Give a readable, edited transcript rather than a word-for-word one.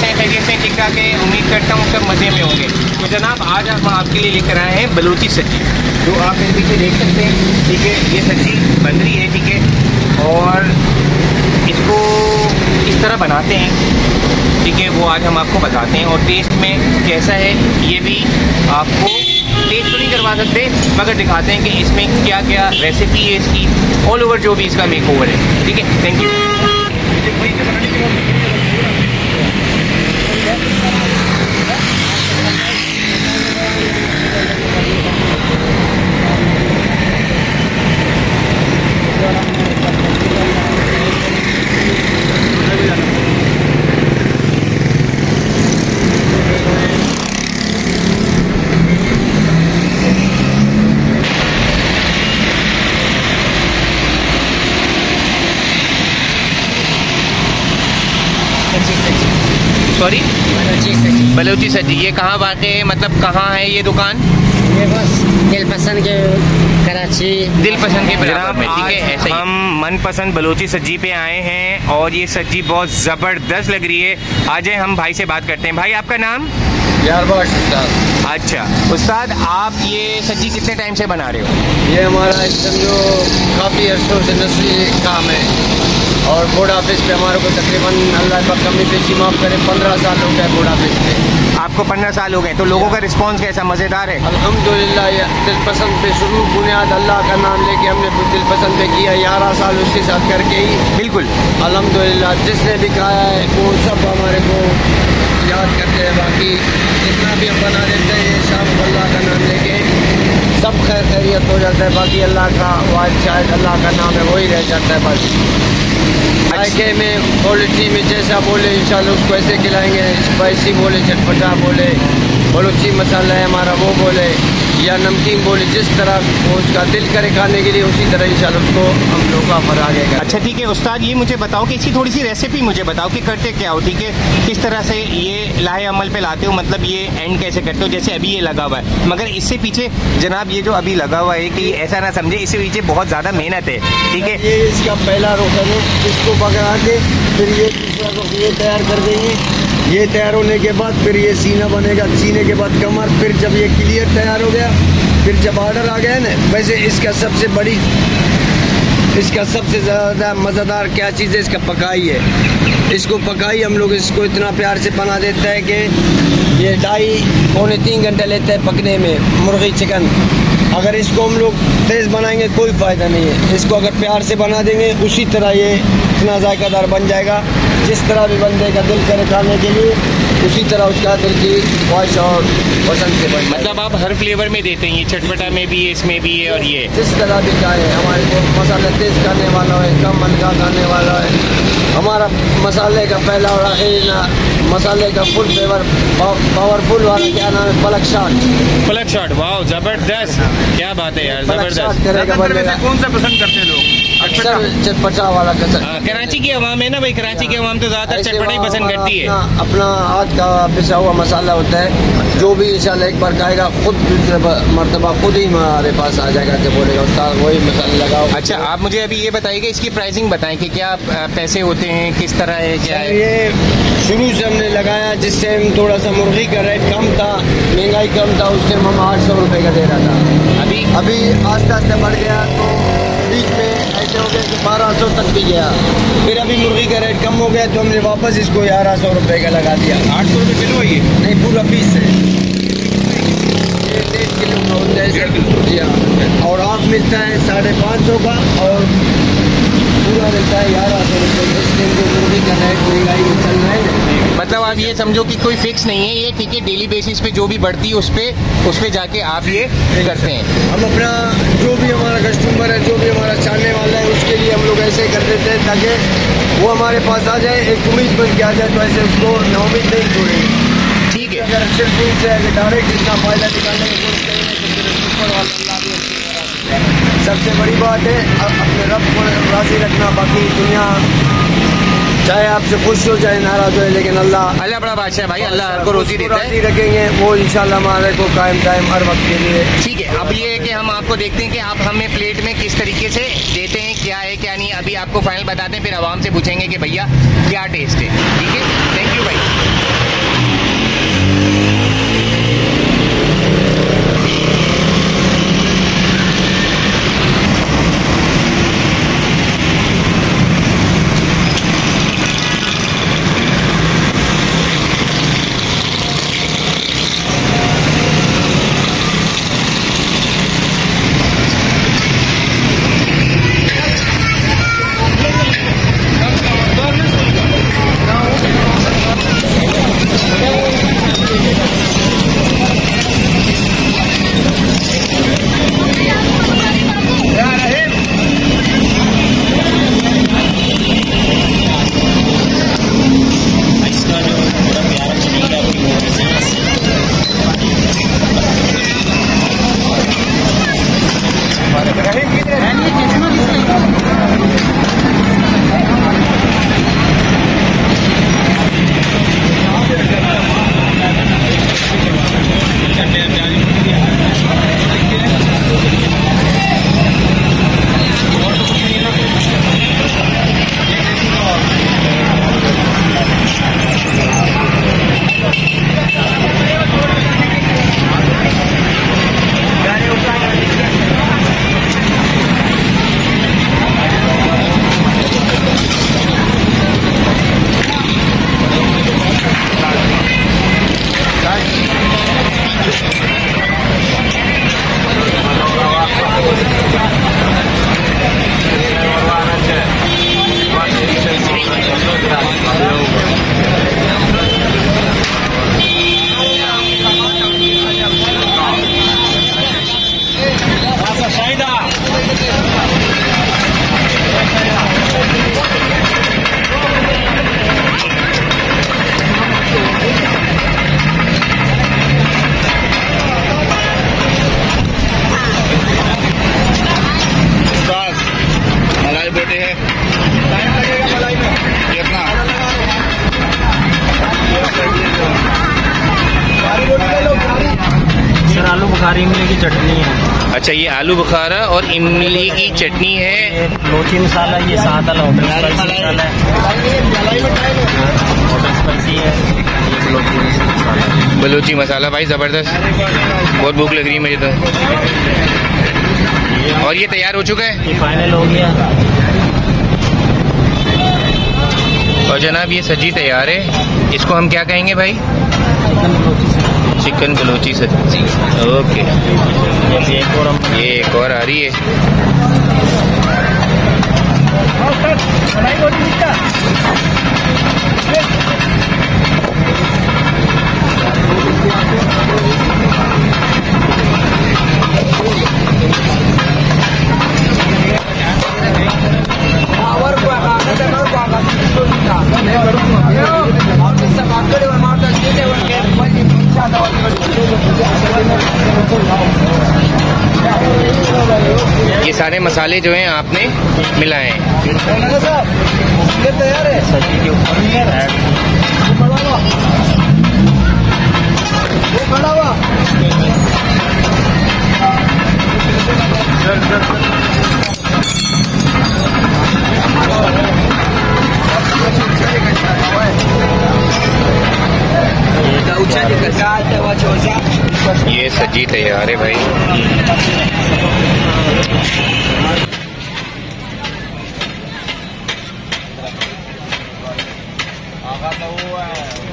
हैं? खैरियत से ठीक ठाक है? उम्मीद करता हूँ सब मज़े में होंगे। तो जनाब आज हम आपके लिए लेकर आए हैं बलूची सब्जी, जो आप मेरे पीछे देख सकते हैं। ठीक है, ये सब्जी बन रही है। ठीक है, और इसको किस तरह बनाते हैं, ठीक है, वो आज हम आपको बताते हैं। और टेस्ट में कैसा है ये भी आपको टेस्ट तो नहीं करवा सकते, मगर दिखाते हैं कि इसमें क्या क्या रेसिपी है इसकी, ऑल ओवर जो भी इसका मेक ओवर है। ठीक है, थैंक यू। सॉरी, बलूची सब्जी। ये कहाँ वाक़ई है, मतलब कहाँ है ये दुकान? ये बस दिल पसंद के कराची, दिल पसंद के बराबर में। ठीक है, ऐसे हम मनपसंद बलूची सब्जी पे आए हैं और ये सब्जी बहुत ज़बरदस्त लग रही है। आ जाए हम भाई से बात करते हैं। भाई आपका नाम? यारबाश उस्ताद। अच्छा उस्ताद, आप ये सब्जी कितने टाइम से बना रहे हो? ये हमारा समझो काफ़ी अर्सों से नस्ली काम है, और बोर्ड ऑफिस पे हमारे को तकरीबन अल्लाह का कमी पेशी माफ़ करे 15 साल हो गए बोर्ड ऑफिस पे। आपको 15 साल हो गए, तो लोगों का रिस्पांस कैसा? मज़ेदार है? अल्हम्दुलिल्लाह। ये दिल पसंद पे शुरू बुनियाद अल्लाह का नाम लेके हमने दिल पसंद पे किया, 11 साल उसके साथ करके ही बिल्कुल अल्हम्दुलिल्लाह जिसने भी खाया है वो सब हमारे को याद करते हैं। बाकी जितना भी हम बना देते हैं शाम को अल्लाह का नाम लेके सब खैर खैरियत हो जाता है। बाकी अल्लाह का वाहिद शायद अल्लाह का नाम है वही रह जाता है। बस जायके में क्वालिटी में जैसा बोले इंशाल्लाह उसको ऐसे खिलाएंगे। स्पाइसी बोले, चटपटा बोले, बलूची मसाला है हमारा वो बोले, या नमकीन बोले, जिस तरह वो उसका दिल करे खाने के लिए उसी तरह इंशाल्लाह उसको हम लोग का फर आगेगा। अच्छा ठीक है उस्ताद, ये मुझे बताओ कि इसकी थोड़ी सी रेसिपी मुझे बताओ कि करते क्या हो। ठीक है, किस तरह से ये लाहे अमल पे लाते हो, मतलब ये एंड कैसे करते हो? जैसे अभी ये लगा हुआ है, मगर इससे पीछे जनाब ये जो अभी लगा हुआ है कि ऐसा ना समझे, इससे पीछे बहुत ज़्यादा मेहनत है। ठीक है, ये इसका पहला रोकन है, इसको पकड़ा के फिर ये दूसरा रोक ये तैयार कर देंगे। ये तैयार होने के बाद फिर ये सीना बनेगा, सीने के बाद कमर, फिर जब ये क्लियर तैयार हो गया, फिर जब ऑर्डर आ गया ना, वैसे इसका सबसे ज़्यादा मज़ेदार क्या चीज़ है, इसका पकाई है। इसको पकाई हम लोग इसको इतना प्यार से बना देते हैं कि ये 2.5-3 घंटे लेते हैं पकने में मुर्गी चिकन। अगर इसको हम लोग तेज़ बनाएंगे कोई फ़ायदा नहीं है। इसको अगर प्यार से बना देंगे उसी तरह ये इतना जायकादार बन जाएगा, जिस तरह भी बंदे का दिल करे खाने के लिए उसी तरह उसका दिल की ख्वाहिश और पसंद से बन। मतलब आप हर फ्लेवर में देते हैं? ये चटपटा में भी है, इसमें भी है, और ये जिस तरह भी चाहे। हमारे को मसाला तेज़ खाने वाला है, कम हल्का खाने वाला है। हमारा मसाले का पहला मसाले का फुल फ्लेवर पावरफुल वाला क्या नाम है, पलक शॉट। वाह ज़बरदस्त, क्या बात है यार, ज़बरदस्त। कौन सा पसंद करते हैं लोग? अक्सर चटपटा वाला कराची की आवाम है ना भाई, कराची की आवाम तो ज़्यादातर चटपटा ही पसंद करती है। अपना हाथ का पिसा हुआ मसाला होता है, जो भी इंशाल्लाह एक बार खाएगा खुद दूसरे मरतबा खुद ही हमारे पास आ जाएगा कि बोलेगा उस्ताद वही मसाला लगाओ। अच्छा आप मुझे अभी ये बताइए कि इसकी प्राइसिंग बताएं कि क्या पैसे होते हैं, किस तरह है, क्या है? ये शुरू से हमने लगाया जिससे हम थोड़ा सा मुर्गी का रेट कम था, महंगाई कम था, उस टाइम हम 800 रुपये का दे रहा था। अभी आस्ते आस्ते बढ़ गया, तो बीच में ऐसे हो गया कि 1200 तक भी गया। फिर अभी मुर्गी का रेट कम हो गया तो हमने वापस इसको 1100 रुपये का लगा दिया। 800 रुपये किलो है ये? नहीं, पूरा पीस है ये 1.5 किलो का होता है। 1.5 किलो और हाफ मिलता है 550 का, और पूरा मिलता है 1100 रुपये। इस दिन जो मुर्गी का रेट महंगाई में चल रहा है, मतलब आप ये समझो कि कोई फिक्स नहीं है ये, ठीक है, डेली बेसिस पे जो भी बढ़ती है उस पे जाके आप ये करते हैं। हम अपना जो भी हमारा कस्टमर है, जो भी हमारा चाहने वाला है, उसके लिए हम लोग ऐसे कर देते हैं ताकि वो हमारे पास आ जाए, एक उम्मीद बन के आ जाए, तो ऐसे उसको नाउमीद नहीं छोड़ेंगे। ठीक है, अगर सिर्फ उनसे डायरेक्ट इतना फ़ायदा निकालने की कोशिश करेंगे तो फिर ऊपर वाला अल्लाह भी सबसे बड़ी बात है अपने रब को राज़ी रखना। बाकी दुनिया चाहे आपसे खुश हो चाहे नाराज हो, लेकिन अल्लाह बड़ा बादशाह है भाई, अल्लाह को रोजी देता है। रखेंगे वो इंशाल्लाह हमारे को कायम दायम हर वक्त के लिए। ठीक है, अब ये है कि हम आपको देखते हैं कि आप हमें प्लेट में किस तरीके से देते हैं, क्या है क्या नहीं, अभी आपको फाइनल बताते हैं, फिर आवाम से पूछेंगे कि भैया क्या टेस्ट है। ठीक है, थैंक यू भाई। बुखारी इमली की चटनी है। अच्छा, ये आलू बुखारा और इमली की चटनी है। ये लोची मसाला, ये सादा होटल स्पाइसी मसाला है, होटल स्पाइसी है। ये बलोची मसाला, बलूची मसाला भाई ज़बरदस्त, बहुत भूख लग रही है मुझे तो। और ये तैयार हो चुका है, ये फाइनल हो गया। और जनाब ये सब्जी तैयार है। इसको हम क्या कहेंगे भाई? चिकन बलूची सब्जी। ओके, ये एक और आ रही है। ये सारे मसाले जो हैं आपने मिलाए हैं। तैयार है सब्जी के ऊपर खड़ा हुआ ये सब्जी तैयार है भाई। आगा तो हुआ है।